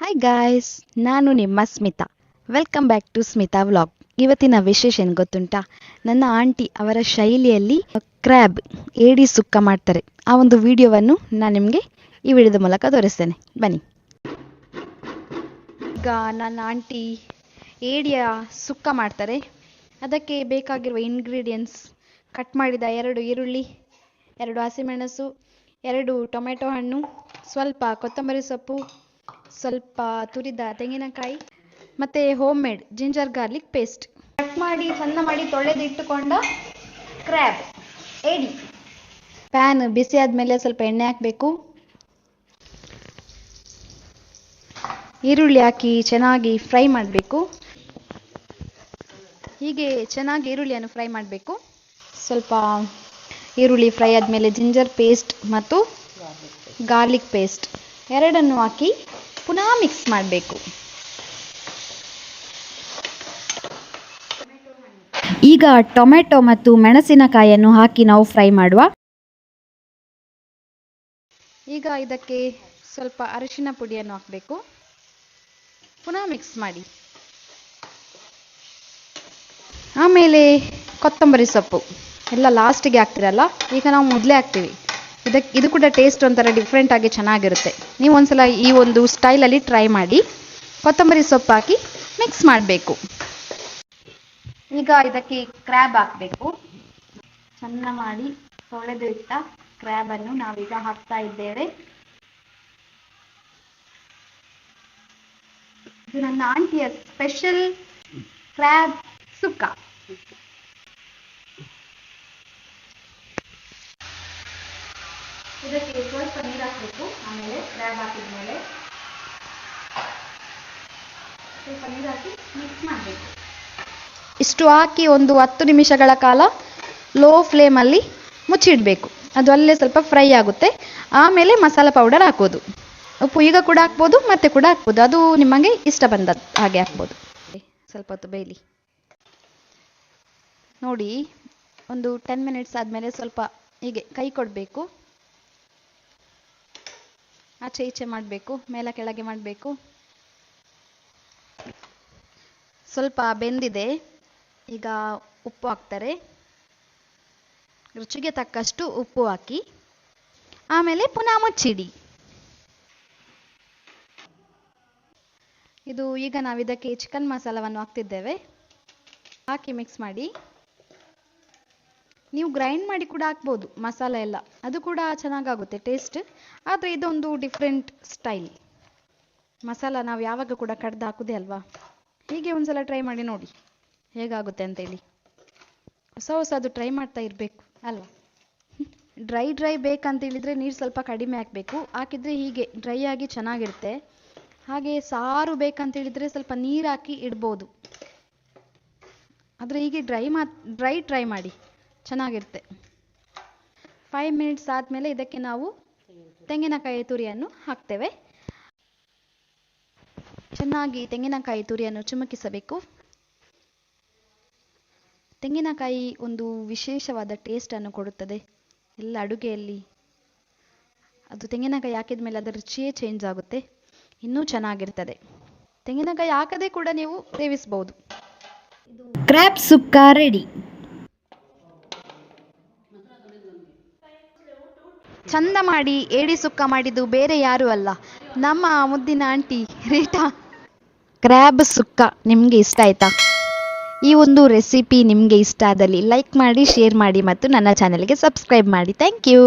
Hi guys, ನಾನು ನಿಮ್ಮ Smita. Welcome back to Smita vlog. ಇವತ್ತಿನ ವಿಶೇಷ ಏನು ಗೊತ್ತುಂಟಾ? ನನ್ನ ಆಂಟಿ ಅವರ ಶೈಲಿಯಲ್ಲಿ ಕ್ರ್ಯಾಬ್ ಏಡಿ ಸುಕ್ಕ ಮಾಡ್ತಾರೆ. ಆ ಒಂದು ವಿಡಿಯೋವನ್ನು ನಾನು ನಿಮಗೆ ಈ ವಿಡಿಯೋದ ಮೂಲಕ ತೋರಿಸ್ತೇನೆ, ಬನ್ನಿ. ಈಗ ನನ್ನ ಆಂಟಿ ಏಡಿಯ ಸುಕ್ಕ ಮಾಡ್ತಾರೆ. ಅದಕ್ಕೆ ಬೇಕಾಗಿರುವ ಇಂಗ್ರೀಡಿಯೆಂಟ್ಸ್: ಕಟ್ ಮಾಡಿದ 2 ಈರುಳ್ಳಿ, 2 ಹಸಿಮೆಣಸು, 2 ಟೊಮೆಟೊ ಹಣ್ಣು, ಸ್ವಲ್ಪ ಕೊತ್ತಂಬರಿ ಸೊಪ್ಪು, ಸ್ವಲ್ಪ ತುರಿದ ತೆಂಗಿನಕಾಯಿ ಮತ್ತು home made ginger garlic paste. Cut ಮಾಡಿ ಸಣ್ಣ ಮಾಡಿ ತೊಳೆದಿಟ್ಟುಕೊಂಡ ಕ್ರ್ಯಾಬ್ ಏಡಿ. ಪ್ಯಾನ್ ಬಿಸಿ ಆದಮೇಲೆ ಸ್ವಲ್ಪ ಎಣ್ಣೆ ಹಾಕಬೇಕು. ಈರುಳ್ಳಿ ಹಾಕಿ ಚೆನ್ನಾಗಿ ಫ್ರೈ ಮಾಡಬೇಕು. ಹೀಗೆ ಚೆನ್ನಾಗಿ ಈರುಳ್ಳಿಯನ್ನು ಫ್ರೈ ಮಾಡಬೇಕು. ಸ್ವಲ್ಪ ಈರುಳ್ಳಿ ಫ್ರೈ ಆದಮೇಲೆ ಜಿಂಜರ್ ಪೇಸ್ಟ್ ಮತ್ತು ಗಾರ್ಲಿಕ್ ಪೇಸ್ಟ್ ಎರಡನ್ನು ಹಾಕಿ ಪುನಃ ಮಿಕ್ಸ್ ಮಾಡಬೇಕು. ಈಗ ಟೊಮೆಟೊ ಮತ್ತು ಮೆಣಸಿನಕಾಯಿಯನ್ನು ಹಾಕಿ ನಾವು ಫ್ರೈ ಮಾಡುವ. ಈಗ ಇದಕ್ಕೆ ಸ್ವಲ್ಪ ಅರಿಶಿನ ಪುಡಿಯನ್ನು ಹಾಕಬೇಕು. ಪುನಃ ಮಿಕ್ಸ್ ಮಾಡಿ. ಆಮೇಲೆ ಕೊತ್ತಂಬರಿ ಸೊಪ್ಪು ಎಲ್ಲ ಲಾಸ್ಟಿಗೆ ಹಾಕ್ತಿರಲ್ಲ, ಈಗ ನಾವು ಮೊದಲೇ ಹಾಕ್ತೀವಿ. ಇದು ಕೂಡ ಟೇಸ್ಟ್ ಒಂಥರ ಡಿಫ್ರೆಂಟ್ ಆಗಿ ಚೆನ್ನಾಗಿರುತ್ತೆ. ನೀವು ಒಂದ್ಸಲ ಈ ಒಂದು ಸ್ಟೈಲಲ್ಲಿ ಟ್ರೈ ಮಾಡಿ. ಕೊತ್ತಂಬರಿ ಸೊಪ್ಪು ಹಾಕಿ ಮಿಕ್ಸ್ ಮಾಡಬೇಕು. ಈಗ ಇದಕ್ಕೆ ಕ್ರ್ಯಾಬ್ ಹಾಕಬೇಕು. ಚೆನ್ನ ಮಾಡಿ ತೊಳೆದು ಇಟ್ಟ ಕ್ರ್ಯಾಬನ್ನು ನಾವೀಗ ಹಾಕ್ತಾ ಇದ್ದೇವೆ. ಇದು ನನ್ನ ಆಂಟಿಯ ಸ್ಪೆಷಲ್ ಕ್ರ್ಯಾಬ್ ಸುಕ್ಕ. ಇದಕ್ಕೆ ಸ್ವಲ್ಪ ನೀರು ಹಾಕಬೇಕು. ಆಮೇಲೆ ಕ್ರ್ಯಾಬ್ ಹಾಕಿದ ಮೇಲೆ ಸ್ವಲ್ಪ ನೀರು ಹಾಕಿ ಮಿಕ್ಸ್ ಮಾಡಬೇಕು. ಇಷ್ಟು ಹಾಕಿ ಒಂದು 10 ನಿಮಿಷಗಳ ಕಾಲ ಲೋ ಫ್ಲೇಮಲ್ಲಿ ಮುಚ್ಚಿಡಬೇಕು. ಅದು ಅಲ್ಲೇ ಸ್ವಲ್ಪ ಫ್ರೈ ಆಗುತ್ತೆ. ಆಮೇಲೆ ಮಸಾಲ ಪೌಡರ್ ಹಾಕೋದು. ಉಪ್ಪು ಈಗ ಕೂಡ ಹಾಕ್ಬೋದು, ಮತ್ತೆ ಕೂಡ ಹಾಕ್ಬೋದು, ಅದು ನಿಮಗೆ ಇಷ್ಟ ಬಂದ ಹಾಗೆ ಹಾಕ್ಬೋದು. ಸ್ವಲ್ಪ ಹೊತ್ತು ಬೇಯಲಿ. ನೋಡಿ, ಒಂದು 10 ಮಿನಿಟ್ಸ್ ಆದಮೇಲೆ ಸ್ವಲ್ಪ ಹೀಗೆ ಕೈ ಕೊಡಬೇಕು. ಆಚೆ ಈಚೆ ಮಾಡಬೇಕು, ಮೇಲ ಕೆಳಗೆ ಮಾಡಬೇಕು. ಸ್ವಲ್ಪ ಬೆಂದಿದೆ. ಈಗ ಉಪ್ಪು ಹಾಕ್ತಾರೆ. ರುಚಿಗೆ ತಕ್ಕಷ್ಟು ಉಪ್ಪು ಹಾಕಿ ಆಮೇಲೆ ಪುನಃ ಮುಚ್ಚಿಡಿ. ಈಗ ನಾವು ಇದಕ್ಕೆ ಚಿಕನ್ ಮಸಾಲವನ್ನು ಹಾಕ್ತಿದ್ದೇವೆ. ಹಾಕಿ ಮಿಕ್ಸ್ ಮಾಡಿ. ನೀವು ಗ್ರೈಂಡ್ ಮಾಡಿ ಕೂಡ ಹಾಕ್ಬೋದು ಮಸಾಲೆ ಎಲ್ಲ, ಅದು ಕೂಡ ಚೆನ್ನಾಗಾಗುತ್ತೆ ಟೇಸ್ಟ್. ಆದರೆ ಇದೊಂದು ಡಿಫ್ರೆಂಟ್ ಸ್ಟೈಲ್. ಮಸಾಲ ನಾವು ಯಾವಾಗ ಕೂಡ ಕಡ್ದು ಹಾಕೋದೇ ಅಲ್ವಾ. ಹೀಗೆ ಒಂದ್ಸಲ ಟ್ರೈ ಮಾಡಿ ನೋಡಿ ಹೇಗಾಗುತ್ತೆ ಅಂತೇಳಿ. ಹೊಸದು ಟ್ರೈ ಮಾಡ್ತಾ ಇರಬೇಕು ಅಲ್ವಾ. ಡ್ರೈ ಬೇಕಂತೇಳಿದರೆ ನೀರು ಸ್ವಲ್ಪ ಕಡಿಮೆ ಹಾಕಬೇಕು. ಹಾಕಿದರೆ ಹೀಗೆ ಡ್ರೈ ಆಗಿ ಚೆನ್ನಾಗಿರುತ್ತೆ. ಹಾಗೆ ಸಾರು ಬೇಕಂತೇಳಿದರೆ ಸ್ವಲ್ಪ ನೀರು ಹಾಕಿ ಇಡ್ಬೋದು. ಆದರೆ ಹೀಗೆ ಟ್ರೈ ಮಾಡಿ, ಚೆನ್ನಾಗಿರುತ್ತೆ. 5 ಮಿನಿಟ್ಸ್ ಆದಮೇಲೆ ಇದಕ್ಕೆ ನಾವು ತೆಂಗಿನಕಾಯಿ ತುರಿಯನ್ನು ಹಾಕ್ತೇವೆ. ಚೆನ್ನಾಗಿ ತೆಂಗಿನಕಾಯಿ ತುರಿಯನ್ನು ಚಿಮುಕಿಸಬೇಕು. ತೆಂಗಿನಕಾಯಿ ಒಂದು ವಿಶೇಷವಾದ ಟೇಸ್ಟನ್ನು ಕೊಡುತ್ತದೆ ಎಲ್ಲ ಅಡುಗೆಯಲ್ಲಿ. ಅದು ತೆಂಗಿನಕಾಯಿ ಹಾಕಿದ ಮೇಲೆ ಅದರ ರುಚಿಯೇ ಚೇಂಜ್ ಆಗುತ್ತೆ, ಇನ್ನೂ ಚೆನ್ನಾಗಿರ್ತದೆ. ತೆಂಗಿನಕಾಯಿ ಹಾಕದೆ ಕೂಡ ನೀವು ಸೇವಿಸಬಹುದು. ಕ್ರ್ಯಾಬ್ ಸುಕ್ಕ ರೆಡಿ. ಚಂದ ಮಾಡಿ ಏಡಿ ಸುಕ್ಕ ಮಾಡಿದ್ದು ಬೇರೆ ಯಾರು ಅಲ್ಲ, ನಮ್ಮ ಮುದ್ದಿನ ಆಂಟಿ ರೀಟಾ. ಕ್ರ್ಯಾಬ್ ಸುಕ್ಕ ನಿಮಗೆ ಇಷ್ಟ ಆಯ್ತಾ? ಈ ಒಂದು ರೆಸಿಪಿ ನಿಮಗೆ ಇಷ್ಟ ಆದಲ್ಲಿ ಲೈಕ್ ಮಾಡಿ, ಶೇರ್ ಮಾಡಿ ಮತ್ತು ನನ್ನ ಚಾನೆಲ್ಗೆ ಸಬ್ಸ್ಕ್ರೈಬ್ ಮಾಡಿ. Thank you.